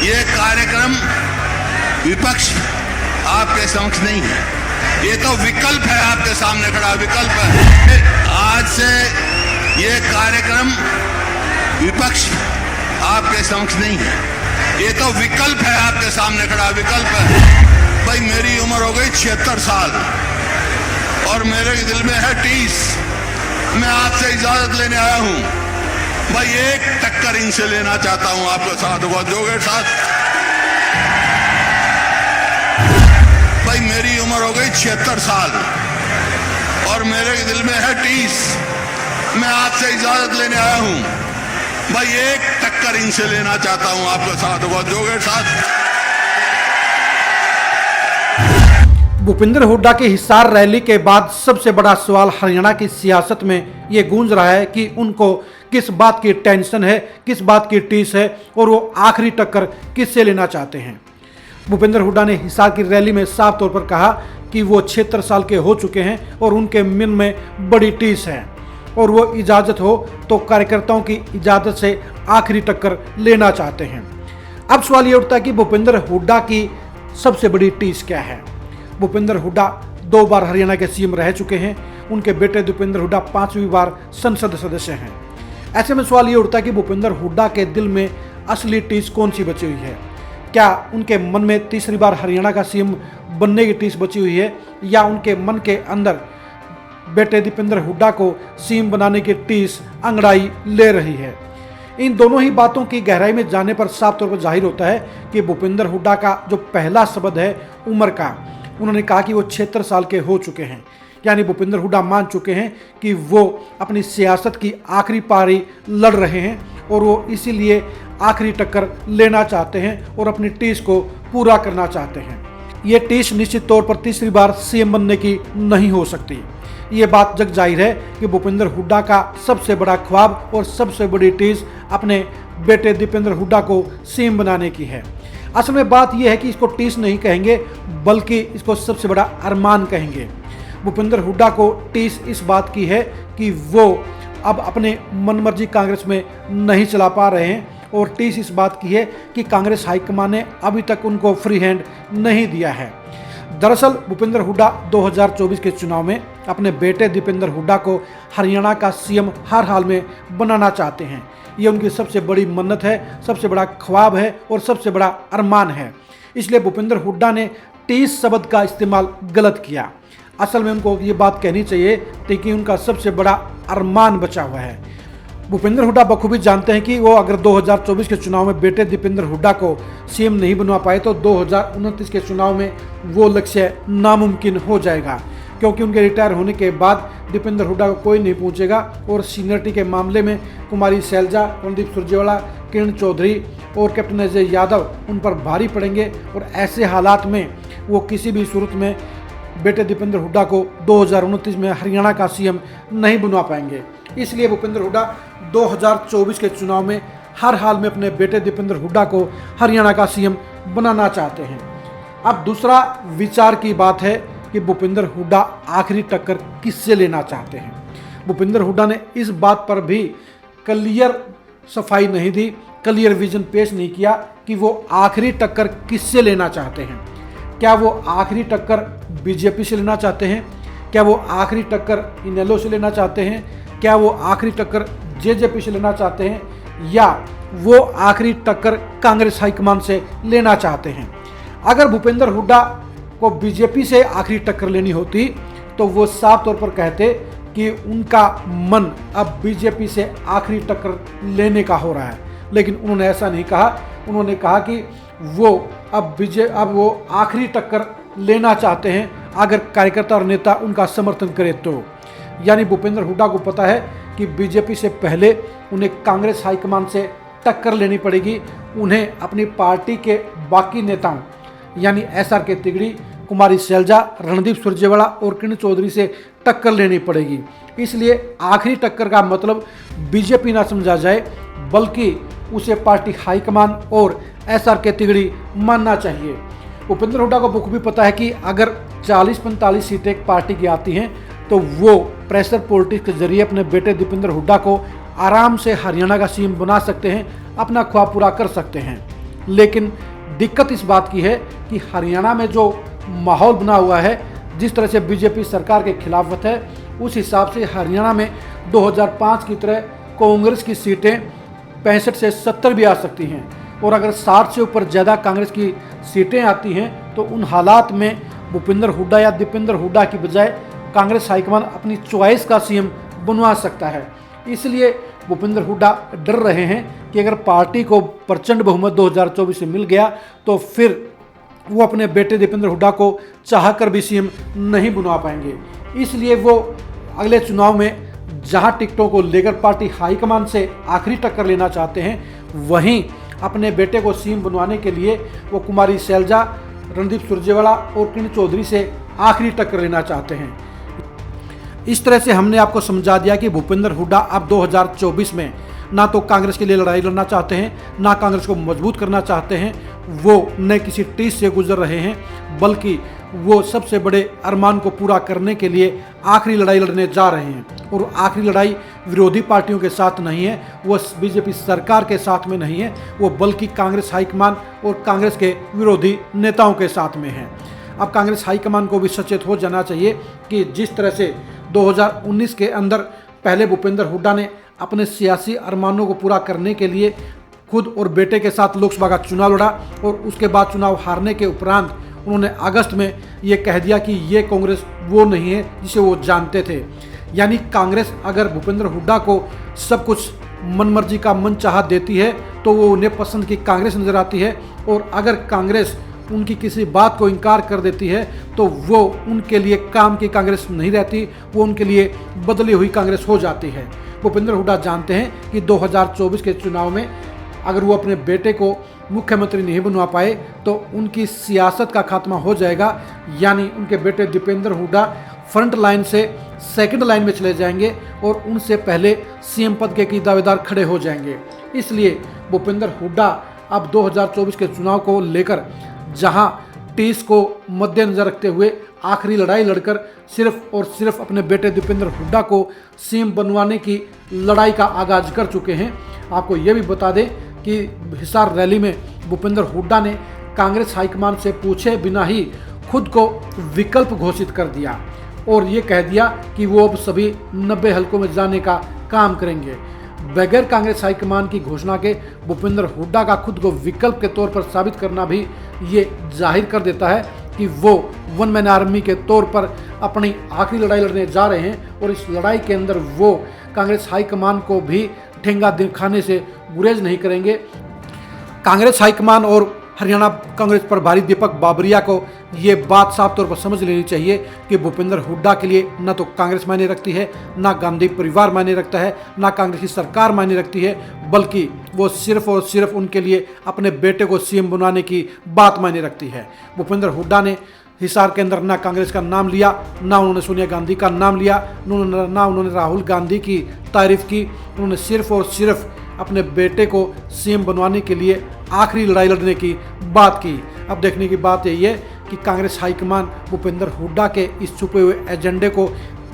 ये कार्यक्रम विपक्ष आपके समक्ष नहीं है, ये तो विकल्प है आपके सामने खड़ा, विकल्प है। आज से ये कार्यक्रम विपक्ष आपके समक्ष नहीं है, ये तो विकल्प है आपके सामने खड़ा, विकल्प है। भाई मेरी उम्र हो गई 76 साल और मेरे दिल में है 30। मैं आपसे इजाजत लेने आया हूं। भाई एक टक्कर इनसे लेना चाहता हूं आपके साथ, वो दोगे साथ? भाई मेरी उम्र हो गई 76 साल और मेरे दिल में है 30। मैं आपसे इजाजत लेने आया हूं। भाई एक टक्कर इनसे लेना चाहता हूं आपके साथ, वो दोगे साथ? भूपेंद्र हुड्डा के हिसार रैली के बाद सबसे बड़ा सवाल हरियाणा की सियासत में ये गूंज रहा है कि उनको किस बात की टेंशन है, किस बात की टीस है और वो आखिरी टक्कर किससे लेना चाहते हैं। भूपेंद्र हुड्डा ने हिसार की रैली में साफ तौर पर कहा कि वो 76 साल के हो चुके हैं और उनके मन में बड़ी टीस है और वो इजाज़त हो तो कार्यकर्ताओं की इजाज़त से आखिरी टक्कर लेना चाहते हैं। अब सवाल ये उठता है कि भूपेंद्र हुड्डा की सबसे बड़ी टीस क्या है। भूपेंद्र हुड्डा 2 बार हरियाणा के सीएम रह चुके हैं। उनके बेटे दीपेंद्र हुड्डा 5वीं बार संसद सदस्य हैं। ऐसे में सवाल ये उठता है कि भूपेंद्र हुड्डा के दिल में असली टीस कौन सी बची हुई है। क्या उनके मन में तीसरी बार हरियाणा का सीएम बनने की टीस बची हुई है या उनके मन के अंदर बेटे दीपेंद्र हुड्डा को सीएम बनाने की टीस अंगड़ाई ले रही है। इन दोनों ही बातों की गहराई में जाने पर साफ तौर पर जाहिर होता है कि भूपेंद्र हुड्डा का जो पहला शब्द है उम्र का, उन्होंने कहा कि वो 76 साल के हो चुके हैं। यानी भूपेंद्र हुड्डा मान चुके हैं कि वो अपनी सियासत की आखिरी पारी लड़ रहे हैं और वो इसीलिए आखिरी टक्कर लेना चाहते हैं और अपनी टीस को पूरा करना चाहते हैं। ये टीस निश्चित तौर पर तीसरी बार सीएम बनने की नहीं हो सकती। ये बात जग जाहिर है कि भूपेंद्र हुड्डा का सबसे बड़ा ख्वाब और सबसे बड़ी टीस अपने बेटे दीपेंद्र हुड्डा को सीएम बनाने की है। असल में बात यह है कि इसको टीस नहीं कहेंगे बल्कि इसको सबसे बड़ा अरमान कहेंगे। भूपेंद्र हुड्डा को टीस इस बात की है कि वो अब अपने मनमर्जी कांग्रेस में नहीं चला पा रहे हैं और टीस इस बात की है कि कांग्रेस हाईकमान ने अभी तक उनको फ्री हैंड नहीं दिया है। दरअसल भूपेंद्र हुड्डा 2024 के चुनाव में अपने बेटे दीपेंद्र हुड्डा को हरियाणा का सीएम हर हाल में बनाना चाहते हैं। ये उनकी सबसे बड़ी मन्नत है, सबसे बड़ा ख्वाब है और सबसे बड़ा अरमान है। इसलिए भूपेंद्र हुड्डा ने टीस शब्द का इस्तेमाल गलत किया। असल में उनको ये बात कहनी चाहिए थी कि उनका सबसे बड़ा अरमान बचा हुआ है। भूपेंद्र हुड्डा बखूबी जानते हैं कि वो अगर 2024 के चुनाव में बेटे दीपेंद्र हुड्डा को सीएम नहीं बनवा पाए तो 2029 के चुनाव में वो लक्ष्य नामुमकिन हो जाएगा, क्योंकि उनके रिटायर होने के बाद दीपेंद्र हुड्डा को कोई नहीं पूछेगा और सीनियरिटी के मामले में कुमारी शैलजा, रणदीप सुरजेवाला, किरण चौधरी और कैप्टन अजय यादव उन पर भारी पड़ेंगे और ऐसे हालात में वो किसी भी सूरत में बेटे दीपेंद्र हुड्डा को 2029 में हरियाणा का सीएम नहीं बनवा पाएंगे। इसलिए भूपेंद्र हुड्डा 2024 के चुनाव में हर हाल में अपने बेटे दीपेंद्र हुड्डा को हरियाणा का सीएम बनाना चाहते हैं। अब दूसरा विचार की बात है कि भूपेंद्र हुड्डा आखिरी टक्कर किससे लेना चाहते हैं। भूपेंद्र हुड्डा ने इस बात पर भी क्लियर सफाई नहीं दी, क्लियर विजन पेश नहीं किया कि वो आखिरी टक्कर किससे लेना चाहते हैं। क्या वो आखिरी टक्कर बीजेपी से लेना चाहते हैं? क्या वो आखिरी टक्कर इनेलो से लेना चाहते हैं? क्या वो आखिरी टक्कर जेजेपी से लेना चाहते हैं? या वो आखिरी टक्कर कांग्रेस हाईकमान से लेना चाहते हैं? अगर भूपेंद्र हुड्डा को बीजेपी से आखिरी टक्कर लेनी होती तो वो साफ तौर पर कहते कि उनका मन अब बीजेपी से आखिरी टक्कर लेने का हो रहा है, लेकिन उन्होंने ऐसा नहीं कहा। उन्होंने कहा कि वो अब वो आखिरी टक्कर लेना चाहते हैं अगर कार्यकर्ता और नेता उनका समर्थन करे तो। यानी भूपेंद्र हुड्डा को पता है कि बीजेपी से पहले उन्हें कांग्रेस हाईकमान से टक्कर लेनी पड़ेगी। उन्हें अपनी पार्टी के बाकी नेताओं यानी SR के तिगड़ी, कुमारी शैलजा, रणदीप सुरजेवाला और किरण चौधरी से टक्कर लेनी पड़ेगी। इसलिए आखिरी टक्कर का मतलब बीजेपी ना समझा जाए बल्कि उसे पार्टी हाईकमान और SR के तिगड़ी मानना चाहिए। भूपेंद्र हुड्डा को बखूबी पता है कि अगर 40-45 सीटें एक पार्टी की आती हैं तो वो प्रेशर पॉलिटिक्स के जरिए अपने बेटे दीपेंद्र हुड्डा को आराम से हरियाणा का सीएम बना सकते हैं, अपना ख्वाब पूरा कर सकते हैं। लेकिन दिक्कत इस बात की है कि हरियाणा में जो माहौल बना हुआ है, जिस तरह से बीजेपी सरकार के खिलाफत है, उस हिसाब से हरियाणा में 2005 की तरह कांग्रेस की सीटें 65 से 70 भी आ सकती हैं। और अगर 60 से ऊपर ज़्यादा कांग्रेस की सीटें आती हैं तो उन हालात में भूपेंद्र हुड्डा या दीपेंद्र हुड्डा की बजाय कांग्रेस हाईकमान अपनी चॉइस का सीएम बनवा सकता है। इसलिए भूपेंद्र हुड्डा डर रहे हैं कि अगर पार्टी को प्रचंड बहुमत 2024 में मिल गया तो फिर वो अपने बेटे दीपेंद्र हुड्डा को चाहकर भी सीएम नहीं बनवा पाएंगे। इसलिए वो अगले चुनाव में जहां टिकटों को लेकर पार्टी हाईकमान से आखिरी टक्कर लेना चाहते हैं, वहीं अपने बेटे को सीएम बनवाने के लिए वो कुमारी शैलजा, रणदीप सुरजेवाला और किरण चौधरी से आखिरी टक्कर लेना चाहते हैं। इस तरह से हमने आपको समझा दिया कि भूपेंद्र हुड्डा अब 2024 में ना तो कांग्रेस के लिए लड़ाई लड़ना चाहते हैं, ना कांग्रेस को मजबूत करना चाहते हैं, वो न किसी टीस से गुजर रहे हैं, बल्कि वो सबसे बड़े अरमान को पूरा करने के लिए आखिरी लड़ाई लड़ने जा रहे हैं। और आखिरी लड़ाई विरोधी पार्टियों के साथ नहीं है, वो बीजेपी सरकार के साथ में नहीं है, वो बल्कि कांग्रेस हाईकमान और कांग्रेस के विरोधी नेताओं के साथ में है। अब कांग्रेस हाईकमान को भी सचेत हो जाना चाहिए कि जिस तरह से 2019 के अंदर पहले भूपेंद्र हुड्डा ने अपने सियासी अरमानों को पूरा करने के लिए खुद और बेटे के साथ लोकसभा का चुनाव लड़ा और उसके बाद चुनाव हारने के उपरांत उन्होंने अगस्त में ये कह दिया कि ये कांग्रेस वो नहीं है जिसे वो जानते थे। यानी कांग्रेस अगर भूपेंद्र हुड्डा को सब कुछ मनमर्जी का मन चाहा देती है तो वो उन्हें पसंद की कांग्रेस नज़र आती है, और अगर कांग्रेस उनकी किसी बात को इनकार कर देती है तो वो उनके लिए काम की कांग्रेस नहीं रहती, वो उनके लिए बदली हुई कांग्रेस हो जाती है। भूपेंद्र हुड्डा जानते हैं कि 2024 के चुनाव में अगर वो अपने बेटे को मुख्यमंत्री नहीं बनवा पाए तो उनकी सियासत का खात्मा हो जाएगा, यानी उनके बेटे दीपेंद्र हुड्डा फ्रंट लाइन से सेकंड लाइन में चले जाएंगे और उनसे पहले सीएम पद के दावेदार खड़े हो जाएंगे। इसलिए भूपेंद्र हुड्डा अब 2024 के चुनाव को लेकर जहां टीस को मद्देनजर रखते हुए आखिरी लड़ाई लड़कर सिर्फ और सिर्फ अपने बेटे दीपेंद्र हुड्डा को सीएम बनवाने की लड़ाई का आगाज कर चुके हैं। आपको यह भी बता दें कि हिसार रैली में भूपेंद्र हुड्डा ने कांग्रेस हाईकमान से पूछे बिना ही खुद को विकल्प घोषित कर दिया और ये कह दिया कि वो अब सभी 90 हलकों में जाने का काम करेंगे। बगैर कांग्रेस हाईकमान की घोषणा के भूपेंद्र हुड्डा का खुद को विकल्प के तौर पर साबित करना भी ये जाहिर कर देता है कि वो वन मैन आर्मी के तौर पर अपनी आखिरी लड़ाई लड़ने जा रहे हैं और इस लड़ाई के अंदर वो कांग्रेस हाईकमान को भी ठेंगा दिखाने से गुरेज नहीं करेंगे। कांग्रेस हाईकमान और हरियाणा कांग्रेस प्रभारी दीपक बाबरिया को ये बात साफ तौर पर समझ लेनी चाहिए कि भूपेंद्र हुड्डा के लिए न तो कांग्रेस मायने रखती है, ना गांधी परिवार मायने रखता है, ना कांग्रेस की सरकार मायने रखती है, बल्कि वो सिर्फ और सिर्फ उनके लिए अपने बेटे को सीएम बनाने की बात मायने रखती है। भूपेंद्र हुड्डा ने हिसार के अंदर ना कांग्रेस का नाम लिया, ना उन्होंने सोनिया गांधी का नाम लिया, ना उन्होंने राहुल गांधी की तारीफ की। उन्होंने सिर्फ और सिर्फ अपने बेटे को सीएम बनवाने के लिए आखिरी लड़ाई लड़ने की बात की। अब देखने की बात यही है कि कांग्रेस हाईकमान भूपेंद्र हुड्डा के इस छुपे हुए एजेंडे को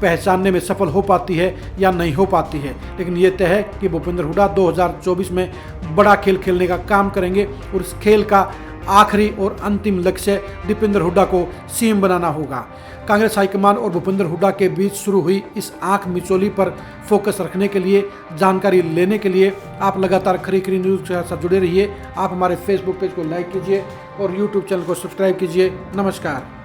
पहचानने में सफल हो पाती है या नहीं हो पाती है। लेकिन ये तय है कि भूपेंद्र हुड्डा 2024 में बड़ा खेल खेलने का काम करेंगे और इस खेल का आखिरी और अंतिम लक्ष्य दीपेंद्र हुड्डा को सीएम बनाना होगा। कांग्रेस हाईकमान और भूपेंद्र हुड्डा के बीच शुरू हुई इस आंख मिचौली पर फोकस रखने के लिए, जानकारी लेने के लिए आप लगातार खरी खरी न्यूज़ के साथ जुड़े रहिए। आप हमारे फेसबुक पेज को लाइक कीजिए और यूट्यूब चैनल को सब्सक्राइब कीजिए। नमस्कार।